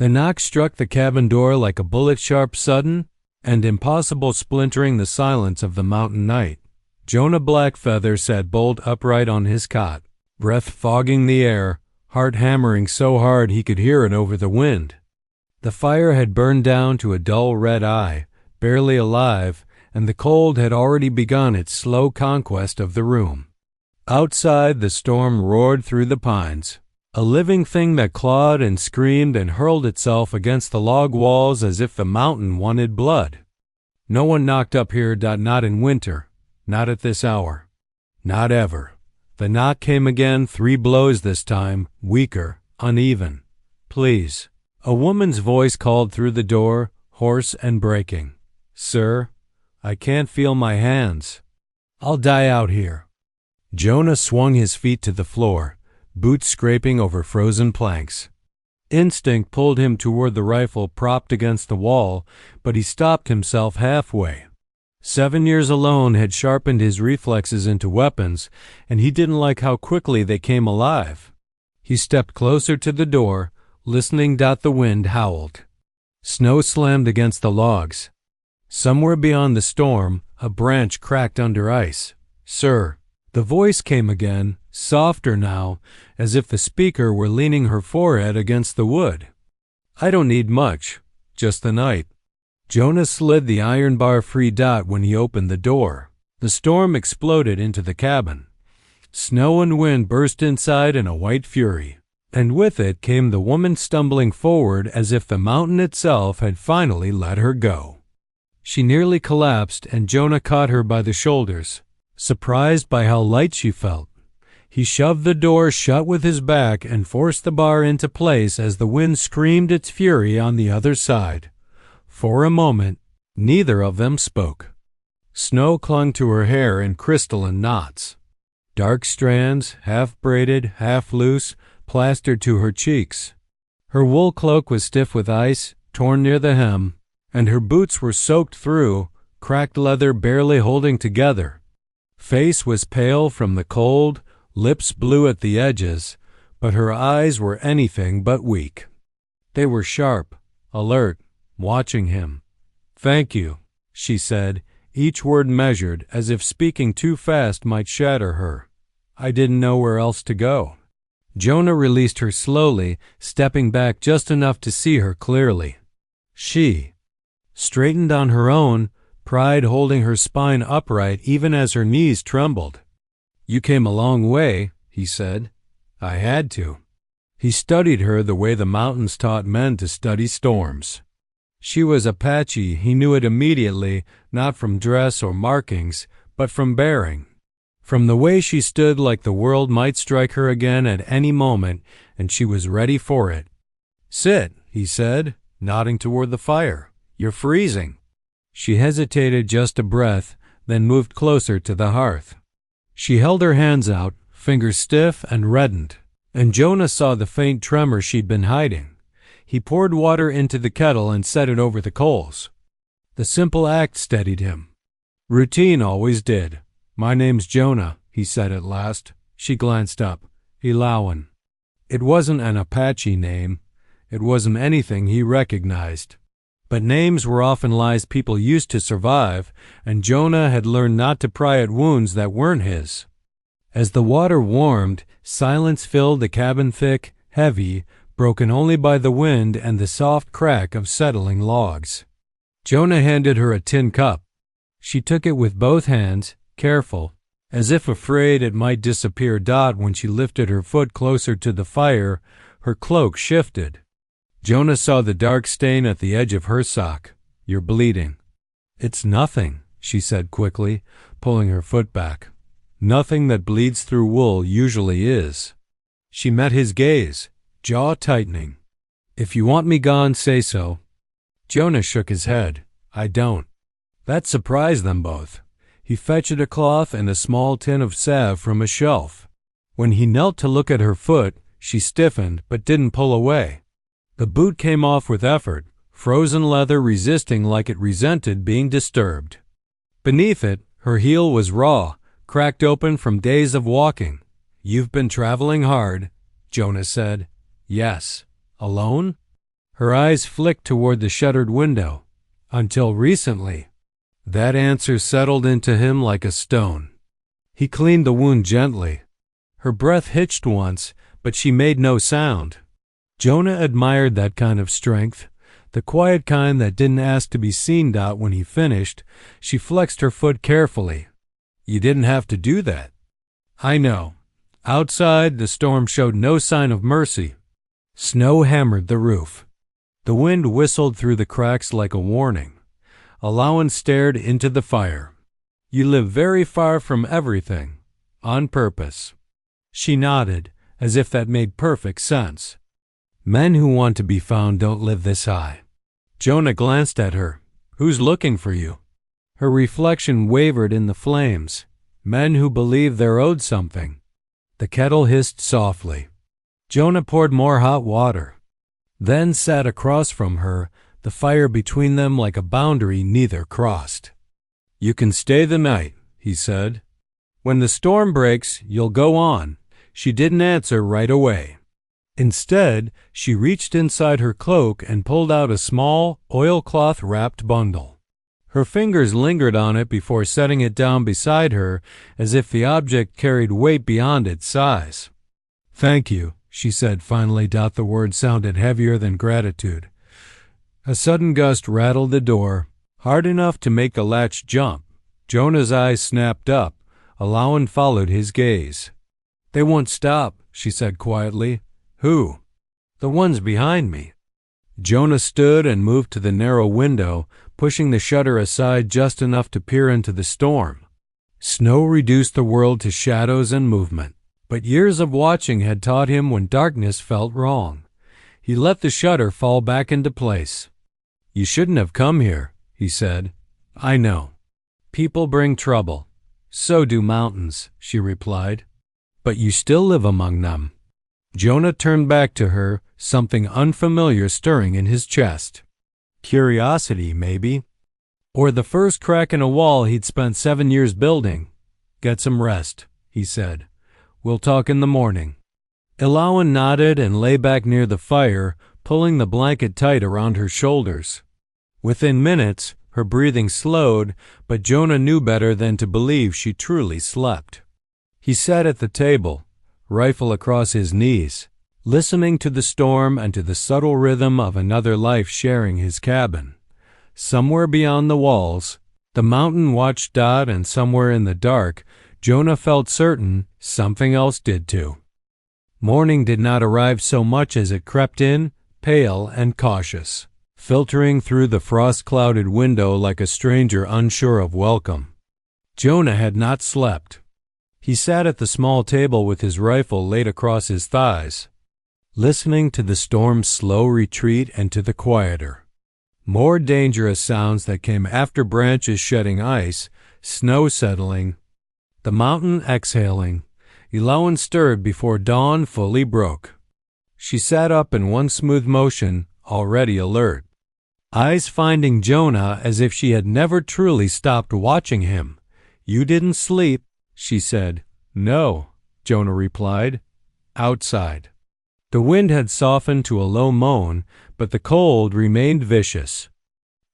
The knock struck the cabin door like a bullet-sharp sudden and impossible splintering the silence of the mountain night. Jonah Blackfeather sat bolt upright on his cot, breath fogging the air, heart hammering so hard he could hear it over the wind. The fire had burned down to a dull red eye, barely alive, and the cold had already begun its slow conquest of the room. Outside, the storm roared through the pines, a living thing that clawed and screamed and hurled itself against the log walls as if the mountain wanted blood. No one knocked up here, not in winter, not at this hour, not ever. The knock came again, 3 blows this time, weaker, uneven. "Please." A woman's voice called through the door, hoarse and breaking. "Sir, I can't feel my hands. I'll die out here." Jonah swung his feet to the floor, boots scraping over frozen planks. Instinct pulled him toward the rifle propped against the wall, but he stopped himself halfway. 7 years alone had sharpened his reflexes into weapons, and he didn't like how quickly they came alive. He stepped closer to the door, listening. The wind howled. Snow slammed against the logs. Somewhere beyond the storm, a branch cracked under ice. "Sir." The voice came again, softer now, as if the speaker were leaning her forehead against the wood. "I don't need much, just the night." Jonah slid the iron bar free when he opened the door. The storm exploded into the cabin. Snow and wind burst inside in a white fury, and with it came the woman stumbling forward as if the mountain itself had finally let her go. She nearly collapsed, and Jonah caught her by the shoulders, surprised by how light she felt. He shoved the door shut with his back and forced the bar into place as the wind screamed its fury on the other side. For a moment, neither of them spoke. Snow clung to her hair in crystalline knots. Dark strands, half braided, half loose, plastered to her cheeks. Her wool cloak was stiff with ice, torn near the hem, and her boots were soaked through, cracked leather barely holding together. Face was pale from the cold, lips blue at the edges, but her eyes were anything but weak. They were sharp, alert, watching him. "Thank you," she said, each word measured, as if speaking too fast might shatter her. "I didn't know where else to go." Jonah released her slowly, stepping back just enough to see her clearly. She straightened on her own, pride holding her spine upright even as her knees trembled. "You came a long way," he said. "I had to." He studied her the way the mountains taught men to study storms. She was Apache. He knew it immediately, not from dress or markings, but from bearing. From the way she stood like the world might strike her again at any moment, and she was ready for it. "Sit," he said, nodding toward the fire. "You're freezing." She hesitated just a breath, then moved closer to the hearth. She held her hands out, fingers stiff and reddened, and Jonah saw the faint tremor she'd been hiding. He poured water into the kettle and set it over the coals. The simple act steadied him. Routine always did. "My name's Jonah," he said at last. She glanced up. "Ilawan." It wasn't an Apache name. It wasn't anything he recognized. But names were often lies people used to survive, and Jonah had learned not to pry at wounds that weren't his. As the water warmed, silence filled the cabin, thick, heavy, broken only by the wind and the soft crack of settling logs. Jonah handed her a tin cup. She took it with both hands, careful, as if afraid it might disappear. When she lifted her foot closer to the fire, her cloak shifted. Jonah saw the dark stain at the edge of her sock. "You're bleeding." "It's nothing," she said quickly, pulling her foot back. "Nothing that bleeds through wool usually is." She met his gaze, jaw tightening. "If you want me gone, say so." Jonah shook his head. "I don't." That surprised them both. He fetched a cloth and a small tin of salve from a shelf. When he knelt to look at her foot, she stiffened but didn't pull away. The boot came off with effort, frozen leather resisting like it resented being disturbed. Beneath it, her heel was raw, cracked open from days of walking. "You've been traveling hard," Jonah said. "Yes." "Alone?" Her eyes flicked toward the shuttered window. Until recently. That answer settled into him like a stone. He cleaned the wound gently. Her breath hitched once, but she made no sound. Jonah admired that kind of strength, the quiet kind that didn't ask to be seen. When he finished, she flexed her foot carefully. You didn't have to do that. I know. Outside, the storm showed no sign of mercy. Snow hammered the roof. The wind whistled through the cracks like a warning. Alawan stared into the fire. You live very far from everything. On purpose. She nodded, as if that made perfect sense. Men who want to be found don't live this high. Jonah glanced at her. Who's looking for you? Her reflection wavered in the flames. Men who believe they're owed something. The kettle hissed softly. Jonah poured more hot water. Then sat across from her, the fire between them like a boundary neither crossed. You can stay the night, he said. When the storm breaks, you'll go on. She didn't answer right away. Instead, she reached inside her cloak and pulled out a small, oilcloth-wrapped bundle. Her fingers lingered on it before setting it down beside her, as if the object carried weight beyond its size. Thank you, she said finally. The word sounded heavier than gratitude. A sudden gust rattled the door, hard enough to make the latch jump. Jonah's eyes snapped up. Alawan followed his gaze. They won't stop, she said quietly. Who? The ones behind me. Jonah stood and moved to the narrow window, pushing the shutter aside just enough to peer into the storm. Snow reduced the world to shadows and movement, but years of watching had taught him when darkness felt wrong. He let the shutter fall back into place. You shouldn't have come here, he said. I know. People bring trouble. So do mountains, she replied. But you still live among them. Jonah turned back to her, something unfamiliar stirring in his chest. Curiosity, maybe. Or the first crack in a wall he'd spent 7 years building. Get some rest, he said. We'll talk in the morning. Alawan nodded and lay back near the fire, pulling the blanket tight around her shoulders. Within minutes, her breathing slowed, but Jonah knew better than to believe she truly slept. He sat at the table, rifle across his knees, listening to the storm and to the subtle rhythm of another life sharing his cabin. Somewhere beyond the walls, the mountain watched Dot, and somewhere in the dark, Jonah felt certain something else did too. Morning did not arrive so much as it crept in, pale and cautious, filtering through the frost-clouded window like a stranger unsure of welcome. Jonah had not slept. He sat at the small table with his rifle laid across his thighs, listening to the storm's slow retreat and to the quieter, more dangerous sounds that came after branches shedding ice, snow settling, the mountain exhaling. Alawan stirred before dawn fully broke. She sat up in one smooth motion, already alert, eyes finding Jonah as if she had never truly stopped watching him. You didn't sleep, she said. No, Jonah replied. Outside. The wind had softened to a low moan, but the cold remained vicious.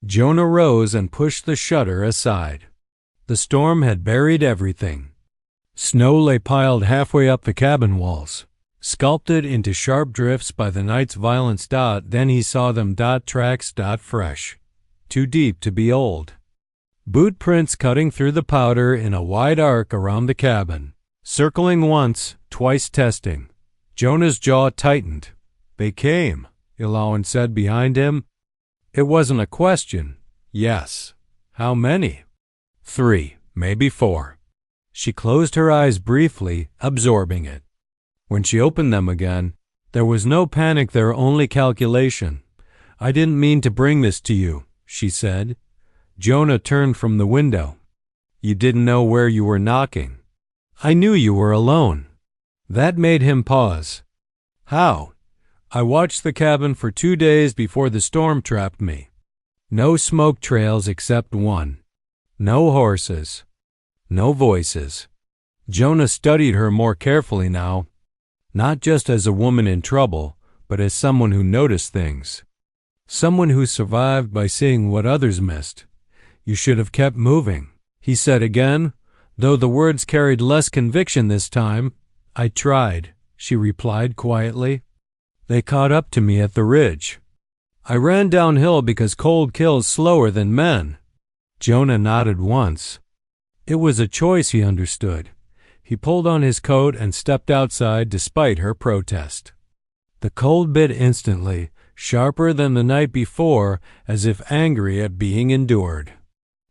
Jonah rose and pushed the shutter aside. The storm had buried everything. Snow lay piled halfway up the cabin walls, sculpted into sharp drifts by the night's violence. Then he saw them. Tracks. Fresh. Too deep to be old. Boot prints cutting through the powder in a wide arc around the cabin, circling once, twice testing. Jonah's jaw tightened. They came, Alawan said behind him. It wasn't a question. Yes. How many? 3, maybe 4. She closed her eyes briefly, absorbing it. When she opened them again, there was no panic there, only calculation. I didn't mean to bring this to you, she said. Jonah turned from the window. You didn't know where you were knocking. I knew you were alone. That made him pause. How? I watched the cabin for 2 days before the storm trapped me. No smoke trails except one. No horses. No voices. Jonah studied her more carefully now, not just as a woman in trouble, but as someone who noticed things. Someone who survived by seeing what others missed. You should have kept moving, he said again, though the words carried less conviction this time. I tried, she replied quietly. They caught up to me at the ridge. I ran downhill because cold kills slower than men. Jonah nodded once. It was a choice, he understood. He pulled on his coat and stepped outside despite her protest. The cold bit instantly, sharper than the night before, as if angry at being endured.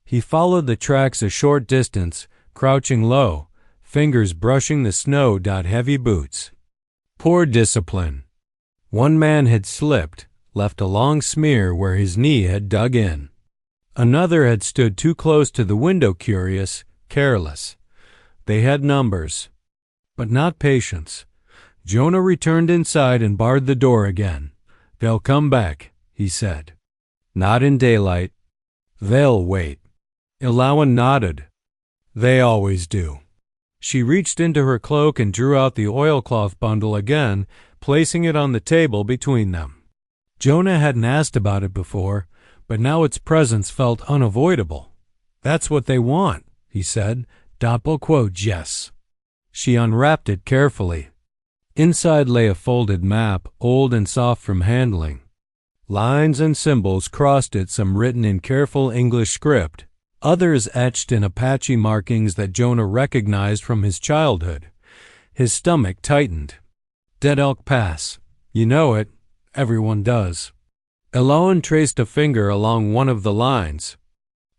He followed the tracks a short distance, crouching low, fingers brushing the snow-heavy boots. Poor discipline. One man had slipped, left a long smear where his knee had dug in. Another had stood too close to the window, curious, careless. They had numbers, but not patience. Jonah returned inside and barred the door again. They'll come back, he said. Not in daylight. They'll wait. Ilawan nodded. They always do. She reached into her cloak and drew out the oilcloth bundle again, placing it on the table between them. Jonah hadn't asked about it before, but now its presence felt unavoidable. That's what they want, he said, Doppelquote. She unwrapped it carefully. Inside lay a folded map, old and soft from handling. Lines and symbols crossed it, some written in careful English script, others etched in Apache markings that Jonah recognized from his childhood. His stomach tightened. Dead Elk Pass. You know it. Everyone does. Ilawan traced a finger along one of the lines.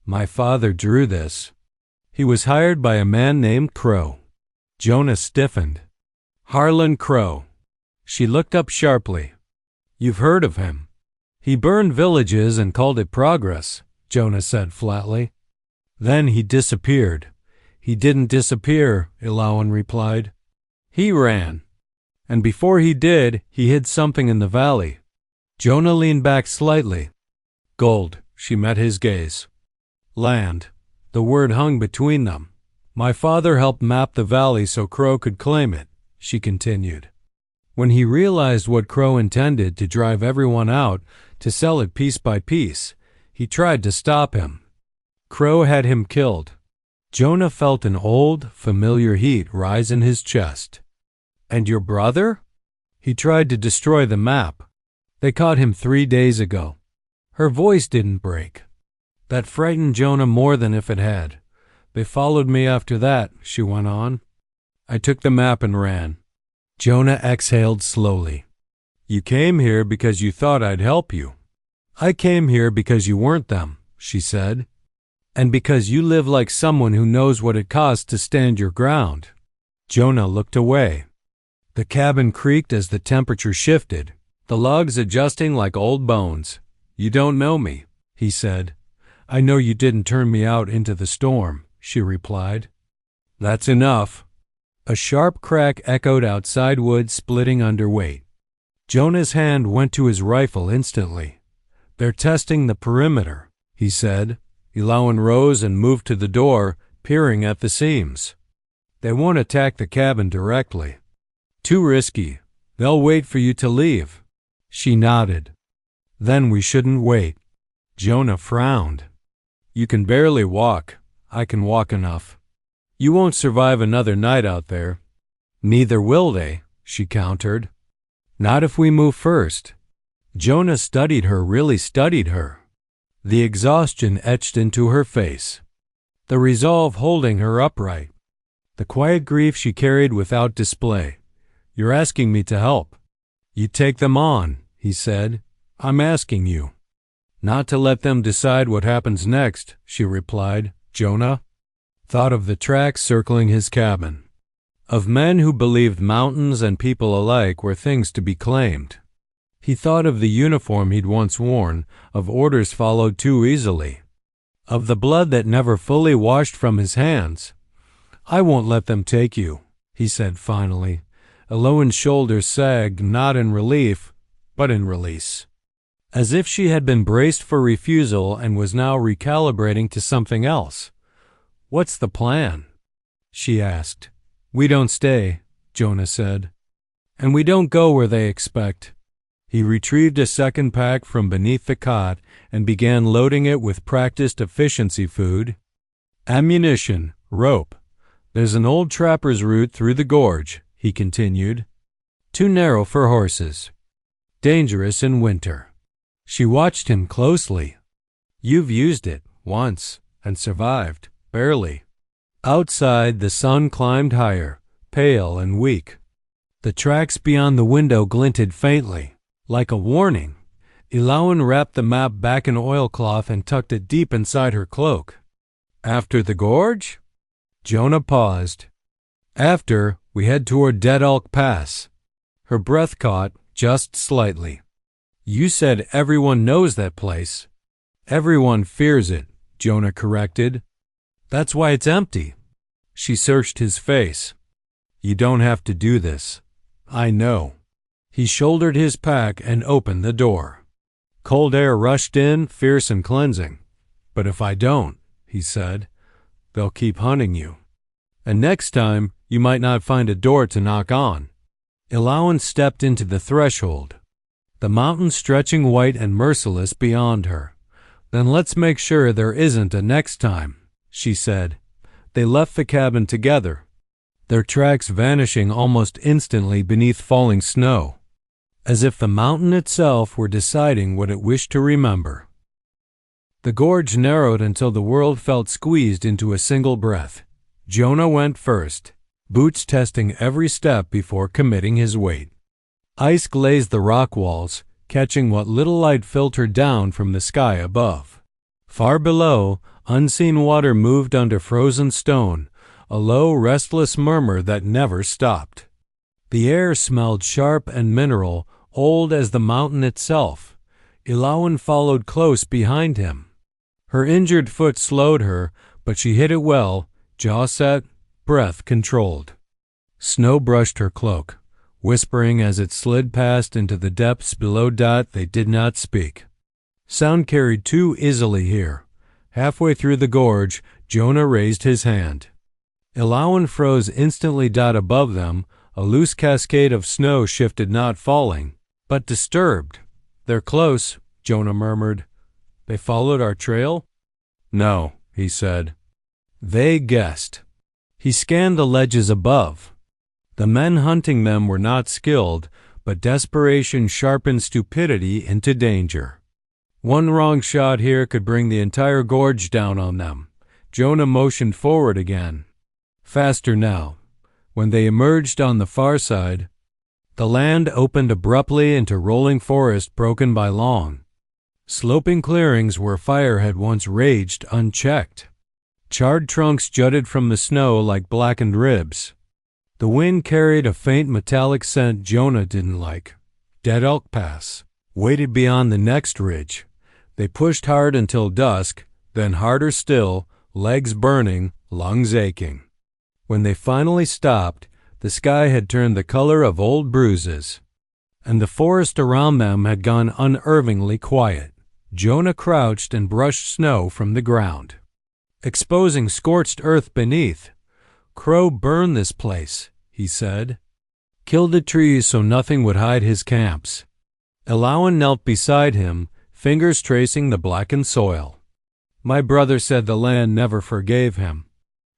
My father drew this. He was hired by a man named Crow. Jonah stiffened. Harlan Crow. She looked up sharply. You've heard of him. He burned villages and called it progress, Jonah said flatly. Then he disappeared. He didn't disappear, Ilawan replied. He ran. And before he did, he hid something in the valley. Jonah leaned back slightly. Gold, she met his gaze. Land. The word hung between them. My father helped map the valley so Crow could claim it, she continued. When he realized what Crow intended, to drive everyone out, to sell it piece by piece, he tried to stop him. Crow had him killed. Jonah felt an old, familiar heat rise in his chest. And your brother? He tried to destroy the map. They caught him 3 days ago. Her voice didn't break. That frightened Jonah more than if it had. They followed me after that, she went on. I took the map and ran. Jonah exhaled slowly. You came here because you thought I'd help you. I came here because you weren't them, she said. And because you live like someone who knows what it costs to stand your ground. Jonah looked away. The cabin creaked as the temperature shifted, the logs adjusting like old bones. You don't know me, he said. I know you didn't turn me out into the storm, she replied. That's enough. A sharp crack echoed outside, wood splitting under weight. Jonah's hand went to his rifle instantly. They're testing the perimeter, he said. Ilawan rose and moved to the door, peering at the seams. They won't attack the cabin directly. Too risky. They'll wait for you to leave. She nodded. Then we shouldn't wait. Jonah frowned. You can barely walk. I can walk enough. You won't survive another night out there. Neither will they, she countered. Not if we move first. Jonah studied her, really studied her. The exhaustion etched into her face. The resolve holding her upright. The quiet grief she carried without display. You're asking me to help. You take them on, he said. I'm asking you. Not to let them decide what happens next, she replied. Jonah thought of the tracks circling his cabin, of men who believed mountains and people alike were things to be claimed. He thought of the uniform he'd once worn, of orders followed too easily, of the blood that never fully washed from his hands. I won't let them take you, he said finally. Ilawan's shoulders sagged, not in relief, but in release. As if she had been braced for refusal and was now recalibrating to something else. What's the plan? She asked. We don't stay, Jonah said. And we don't go where they expect. He retrieved a second pack from beneath the cot and began loading it with practiced efficiency food. Ammunition, rope. There's an old trapper's route through the gorge, he continued. Too narrow for horses. Dangerous in winter. She watched him closely. You've used it once and survived, barely. Outside, the sun climbed higher, pale and weak. The tracks beyond the window glinted faintly, like a warning. Ilawan wrapped the map back in oilcloth and tucked it deep inside her cloak. After the gorge? Jonah paused. After, we head toward Dead Elk Pass. Her breath caught, just slightly. You said everyone knows that place. Everyone fears it, Jonah corrected. That's why it's empty. She searched his face. You don't have to do this. I know. He shouldered his pack and opened the door. Cold air rushed in, fierce and cleansing. But if I don't, he said, they'll keep hunting you. And next time, you might not find a door to knock on. Ilawan stepped into the threshold, the mountain stretching white and merciless beyond her. Then let's make sure there isn't a next time, she said. They left the cabin together, their tracks vanishing almost instantly beneath falling snow, as if the mountain itself were deciding what it wished to remember. The gorge narrowed until the world felt squeezed into a single breath. Jonah went first, boots testing every step before committing his weight. Ice glazed the rock walls, catching what little light filtered down from the sky above. Far below, unseen water moved under frozen stone, a low, restless murmur that never stopped. The air smelled sharp and mineral, old as the mountain itself. Ilawan followed close behind him. Her injured foot slowed her, but she hit it well, jaw set, breath controlled. Snow brushed her cloak, whispering as it slid past into the depths below. They did not speak. Sound carried too easily here. Halfway through the gorge, Jonah raised his hand. Ilawan froze instantly. Above them, a loose cascade of snow shifted, not falling, but disturbed. They're close, Jonah murmured. They followed our trail? No, he said. They guessed. He scanned the ledges above. The men hunting them were not skilled, but desperation sharpened stupidity into danger. One wrong shot here could bring the entire gorge down on them. Jonah motioned forward again. Faster now. When they emerged on the far side, the land opened abruptly into rolling forest broken by long, sloping clearings where fire had once raged unchecked. Charred trunks jutted from the snow like blackened ribs. The wind carried a faint metallic scent Jonah didn't like. Dead Elk Pass waited beyond the next ridge. They pushed hard until dusk, then harder still, legs burning, lungs aching. When they finally stopped, the sky had turned the color of old bruises, and the forest around them had gone unnervingly quiet. Jonah crouched and brushed snow from the ground, exposing scorched earth beneath. Crow burned this place, he said. Killed the trees so nothing would hide his camps. Ilawan knelt beside him, fingers tracing the blackened soil. My brother said the land never forgave him.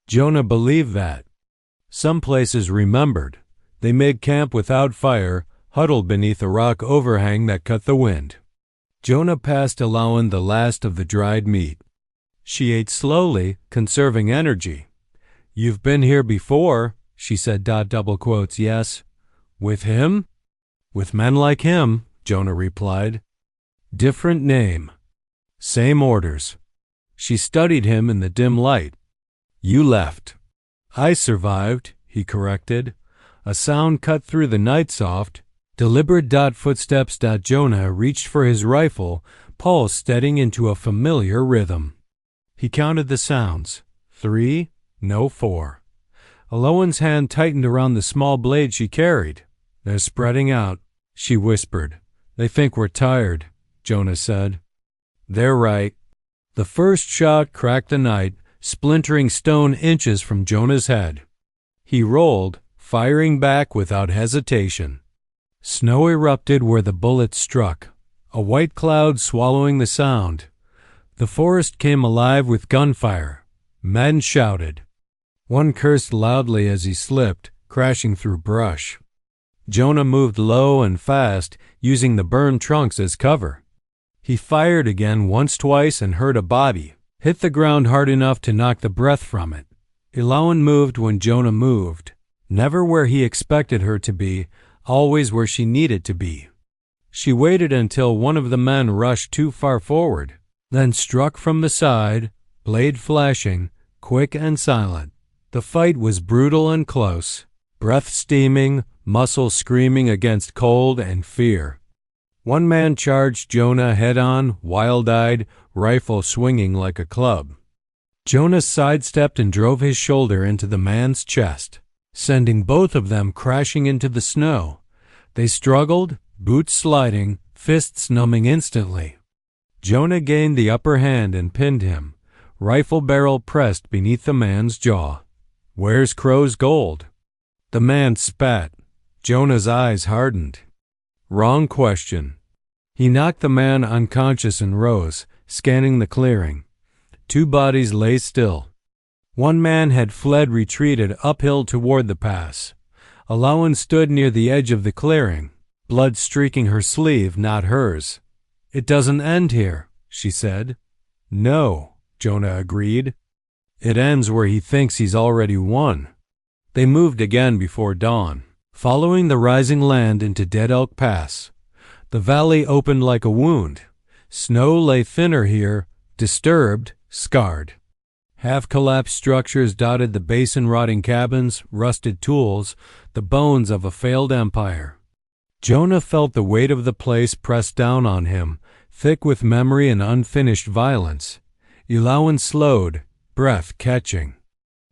Jonah believed that. Some places remembered. They made camp without fire, huddled beneath a rock overhang that cut the wind. Jonah passed Ilawan the last of the dried meat. She ate slowly, conserving energy. You've been here before, she said. Double quotes, yes. With him? With men like him, Jonah replied. Different name. Same orders. She studied him in the dim light. You left. I survived, he corrected. A sound cut through the night soft, deliberate. Footsteps. Jonah reached for his rifle, pulse steadying into a familiar rhythm. He counted the sounds. 3, no 4. Ilawan's hand tightened around the small blade she carried. They're spreading out, she whispered. They think we're tired, Jonah said. They're right. The first shot cracked the night, splintering stone inches from Jonah's head. He rolled, firing back without hesitation. Snow erupted where the bullets struck, a white cloud swallowing the sound. The forest came alive with gunfire. Men shouted. One cursed loudly as he slipped, crashing through brush. Jonah moved low and fast, using the burned trunks as cover. He fired again once-twice and heard a body hit the ground hard enough to knock the breath from it. Ilawan moved when Jonah moved, never where he expected her to be, always where she needed to be. She waited until one of the men rushed too far forward, then struck from the side, blade flashing, quick and silent. The fight was brutal and close, breath steaming, muscles screaming against cold and fear. One man charged Jonah head-on, wild-eyed, rifle swinging like a club. Jonah sidestepped and drove his shoulder into the man's chest, sending both of them crashing into the snow. They struggled, boots sliding, fists numbing instantly. Jonah gained the upper hand and pinned him, rifle barrel pressed beneath the man's jaw. "Where's Crow's gold?" The man spat. Jonah's eyes hardened. Wrong question. He knocked the man unconscious and rose, scanning the clearing. Two bodies lay still. One man had retreated uphill toward the pass. Ilawan stood near the edge of the clearing, blood streaking her sleeve, not hers. "It doesn't end here," she said. "No," Jonah agreed. "It ends where he thinks he's already won." They moved again before dawn, following the rising land into Dead Elk Pass. The valley opened like a wound. Snow lay thinner here, disturbed, scarred. Half-collapsed structures dotted the basin-rotting cabins, rusted tools, the bones of a failed empire. Jonah felt the weight of the place press down on him, thick with memory and unfinished violence. Ilawan slowed, breath catching.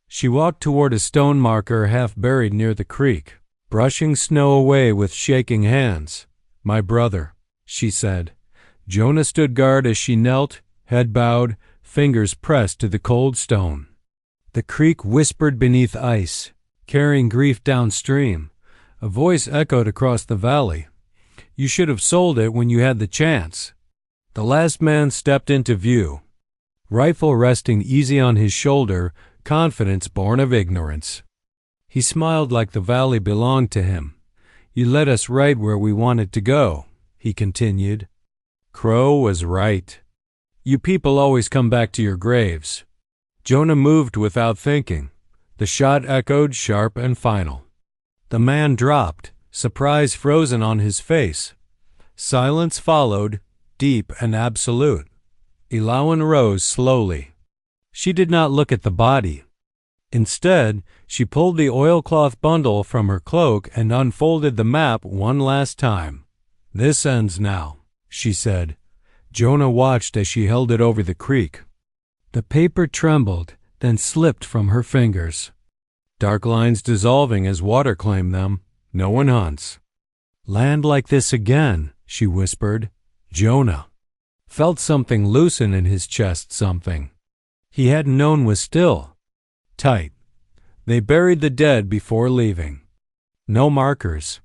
She walked toward a stone marker half buried near the creek, brushing snow away with shaking hands. "My brother," she said. Jonah stood guard as she knelt, head bowed, fingers pressed to the cold stone. The creek whispered beneath ice, carrying grief downstream. A voice echoed across the valley. "You should have sold it when you had the chance." The last man stepped into view, rifle resting easy on his shoulder, confidence born of ignorance. He smiled like the valley belonged to him. "You led us right where we wanted to go," he continued. Crow was right. "You people always come back to your graves." Jonah moved without thinking. The shot echoed sharp and final. The man dropped, surprise frozen on his face. Silence followed, deep and absolute. Ilawan rose slowly. She did not look at the body. Instead, she pulled the oilcloth bundle from her cloak and unfolded the map one last time. "This ends now," she said. Jonah watched as she held it over the creek. The paper trembled, then slipped from her fingers. Dark lines dissolving as water claimed them. No one hunts. "Land like this again," she whispered. Jonah felt something loosen in his chest, something he hadn't known was still. Tight. They buried the dead before leaving. No markers.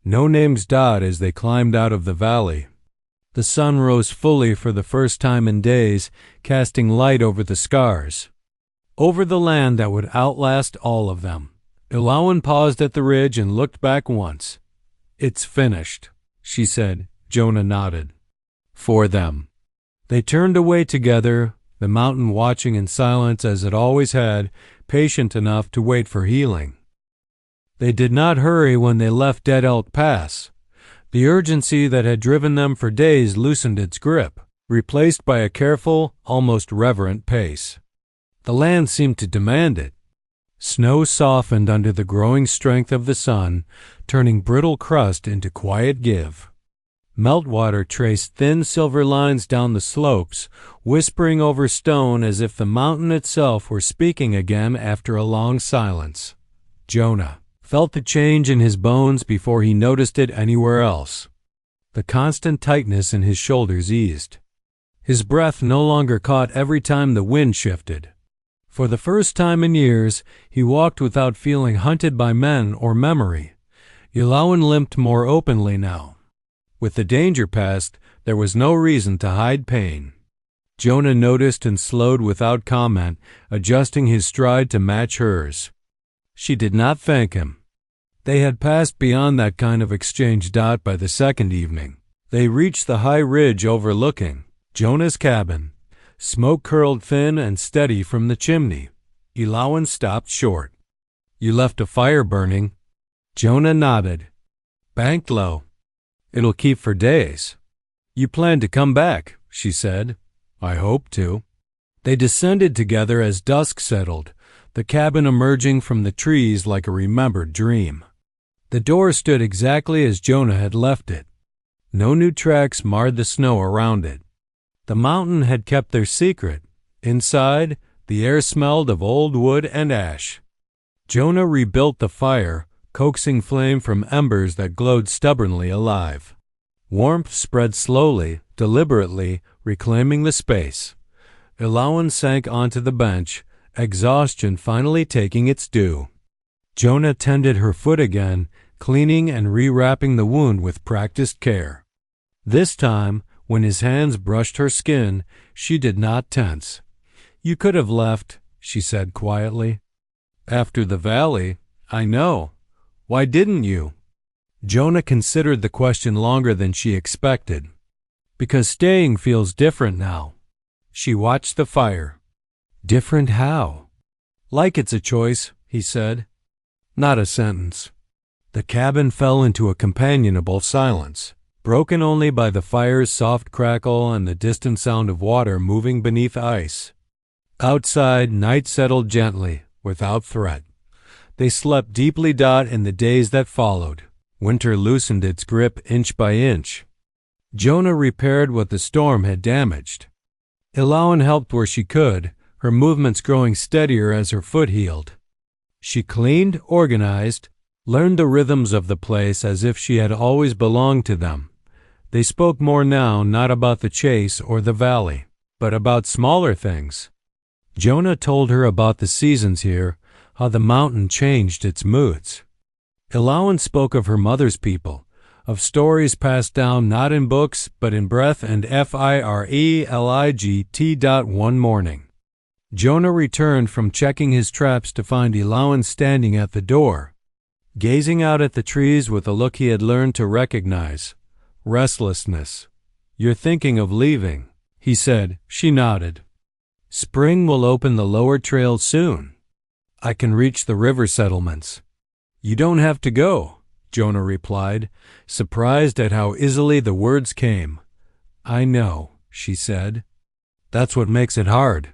No names dot as they climbed out of the valley. The sun rose fully for the first time in days, casting light over the scars. Over the land that would outlast all of them. Ilawan paused at the ridge and looked back once. "It's finished," she said. Jonah nodded. "For them." They turned away together, the mountain watching in silence as it always had, patient enough to wait for healing. They did not hurry when they left Dead Elk Pass. The urgency that had driven them for days loosened its grip, replaced by a careful, almost reverent pace. The land seemed to demand it. Snow softened under the growing strength of the sun, turning brittle crust into quiet give. Meltwater traced thin silver lines down the slopes, whispering over stone as if the mountain itself were speaking again after a long silence. Jonah felt the change in his bones before he noticed it anywhere else. The constant tightness in his shoulders eased. His breath no longer caught every time the wind shifted. For the first time in years, he walked without feeling hunted by men or memory. Ilawan limped more openly now. With the danger past, there was no reason to hide pain. Jonah noticed and slowed without comment, adjusting his stride to match hers. She did not thank him. They had passed beyond that kind of exchange. By the second evening, they reached the high ridge overlooking Jonah's cabin. Smoke curled thin and steady from the chimney. Ilawan stopped short. "You left a fire burning?" Jonah nodded. "Banked low. It'll keep for days." "You plan to come back," she said. "I hope to." They descended together as dusk settled, the cabin emerging from the trees like a remembered dream. The door stood exactly as Jonah had left it. No new tracks marred the snow around it. The mountain had kept their secret. Inside, the air smelled of old wood and ash. Jonah rebuilt the fire, coaxing flame from embers that glowed stubbornly alive. Warmth spread slowly, deliberately, reclaiming the space. Ilawan sank onto the bench, exhaustion finally taking its due. Jonah tended her foot again, cleaning and rewrapping the wound with practiced care. This time, when his hands brushed her skin, she did not tense. "You could have left," she said quietly. "After the valley, I know. Why didn't you?" Jonah considered the question longer than she expected. "Because staying feels different now." She watched the fire. "Different how?" "Like it's a choice," he said. Not a sentence. The cabin fell into a companionable silence, broken only by the fire's soft crackle and the distant sound of water moving beneath ice. Outside, night settled gently, without threat. They slept deeply. In the days that followed, winter loosened its grip inch by inch. Jonah repaired what the storm had damaged. Ilawan helped where she could, her movements growing steadier as her foot healed. She cleaned, organized, learned the rhythms of the place as if she had always belonged to them. They spoke more now, not about the chase or the valley, but about smaller things. Jonah told her about the seasons here, how the mountain changed its moods. Ilawan spoke of her mother's people, of stories passed down not in books but in breath and firelight. One morning, Jonah returned from checking his traps to find Ilawan standing at the door, gazing out at the trees with a look he had learned to recognize. Restlessness. "You're thinking of leaving," he said. She nodded. "Spring will open the lower trail soon. I can reach the river settlements." "You don't have to go," Jonah replied, surprised at how easily the words came. "I know," she said. "That's what makes it hard."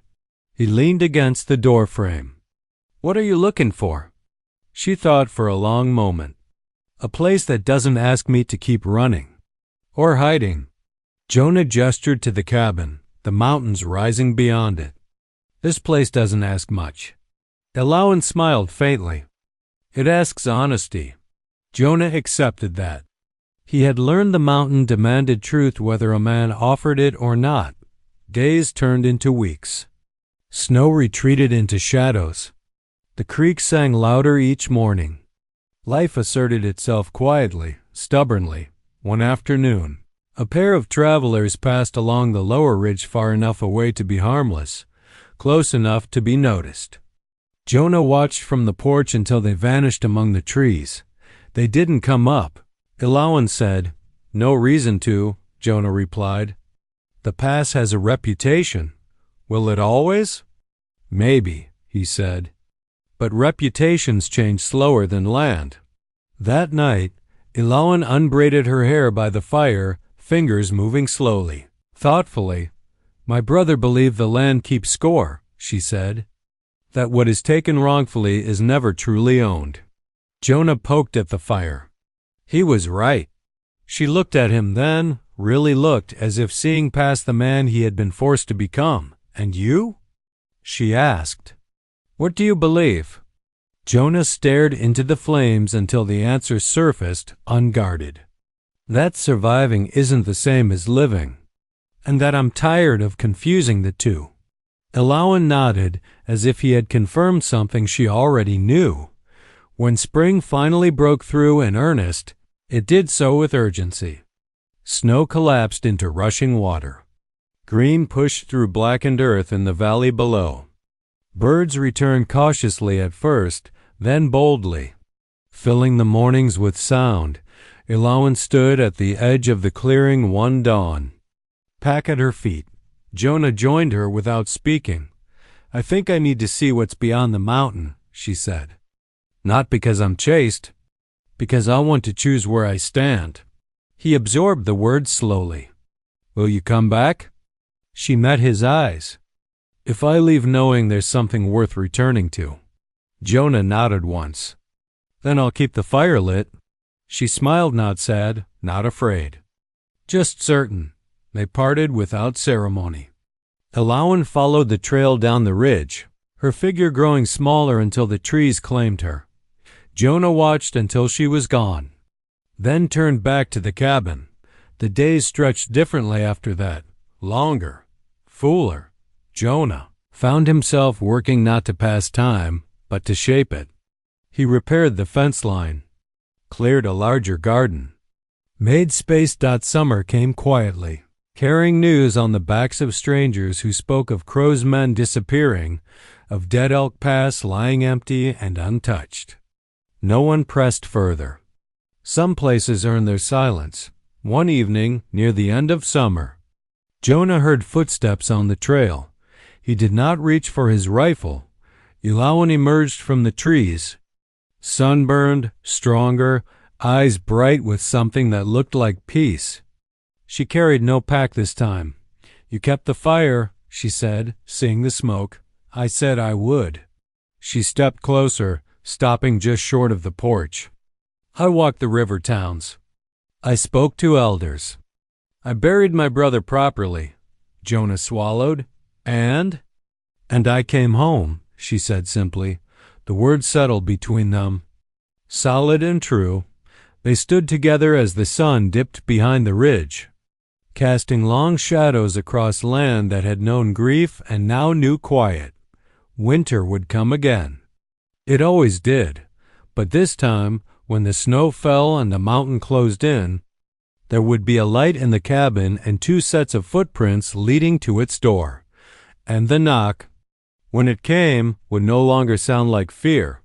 He leaned against the doorframe. "What are you looking for?" She thought for a long moment. "A place that doesn't ask me to keep running. Or hiding." Jonah gestured to the cabin, the mountains rising beyond it. "This place doesn't ask much." Ilawan smiled faintly. "It asks honesty." Jonah accepted that. He had learned the mountain demanded truth whether a man offered it or not. Days turned into weeks. Snow retreated into shadows. The creek sang louder each morning. Life asserted itself quietly, stubbornly. One afternoon, a pair of travelers passed along the lower ridge far enough away to be harmless, close enough to be noticed. Jonah watched from the porch until they vanished among the trees. They didn't come up. Ilawan said. "No reason to," Jonah replied. "The pass has a reputation. Will it always?" "Maybe," he said. "But reputations change slower than land." That night, Ilawan unbraided her hair by the fire, fingers moving slowly, thoughtfully. "My brother believed the land keeps score," she said. "That what is taken wrongfully is never truly owned." Jonah poked at the fire. He was right. She looked at him then, really looked, as if seeing past the man he had been forced to become. "And you?" she asked. "What do you believe?" Jonah stared into the flames until the answer surfaced, unguarded. "That surviving isn't the same as living, and that I'm tired of confusing the two." Ilawan nodded, as if he had confirmed something she already knew. When spring finally broke through in earnest, it did so with urgency. Snow collapsed into rushing water. Green pushed through blackened earth in the valley below. Birds returned cautiously at first, then boldly. Filling the mornings with sound, Ilawan stood at the edge of the clearing one dawn. Pack at her feet, Jonah joined her without speaking. "I think I need to see what's beyond the mountain," she said. "Not because I'm chased, because I want to choose where I stand." He absorbed the words slowly. "Will you come back?" She met his eyes. "If I leave knowing there's something worth returning to." Jonah nodded once. "Then I'll keep the fire lit." She smiled, not sad, not afraid. Just certain. They parted without ceremony. Ilawan followed the trail down the ridge, her figure growing smaller until the trees claimed her. Jonah watched until she was gone, then turned back to the cabin. The days stretched differently after that, longer, fuller. Jonah found himself working not to pass time, but to shape it. He repaired the fence line, cleared a larger garden, made space. Summer came quietly, carrying news on the backs of strangers who spoke of Crow's men disappearing, of Dead Elk Pass lying empty and untouched. No one pressed further. Some places earned their silence. One evening, near the end of summer, Jonah heard footsteps on the trail. He did not reach for his rifle. Ilawan emerged from the trees, sunburned, stronger, eyes bright with something that looked like peace. She carried no pack this time. "You kept the fire," she said, seeing the smoke. "I said I would." She stepped closer, stopping just short of the porch. "I walked the river towns. I spoke to elders. I buried my brother properly." Jonah swallowed. And I came home," she said simply. The words settled between them. Solid and true, they stood together as the sun dipped behind the ridge, casting long shadows across land that had known grief and now knew quiet. Winter would come again. It always did, but this time, when the snow fell and the mountain closed in, there would be a light in the cabin and 2 sets of footprints leading to its door. And the knock, when it came, would no longer sound like fear.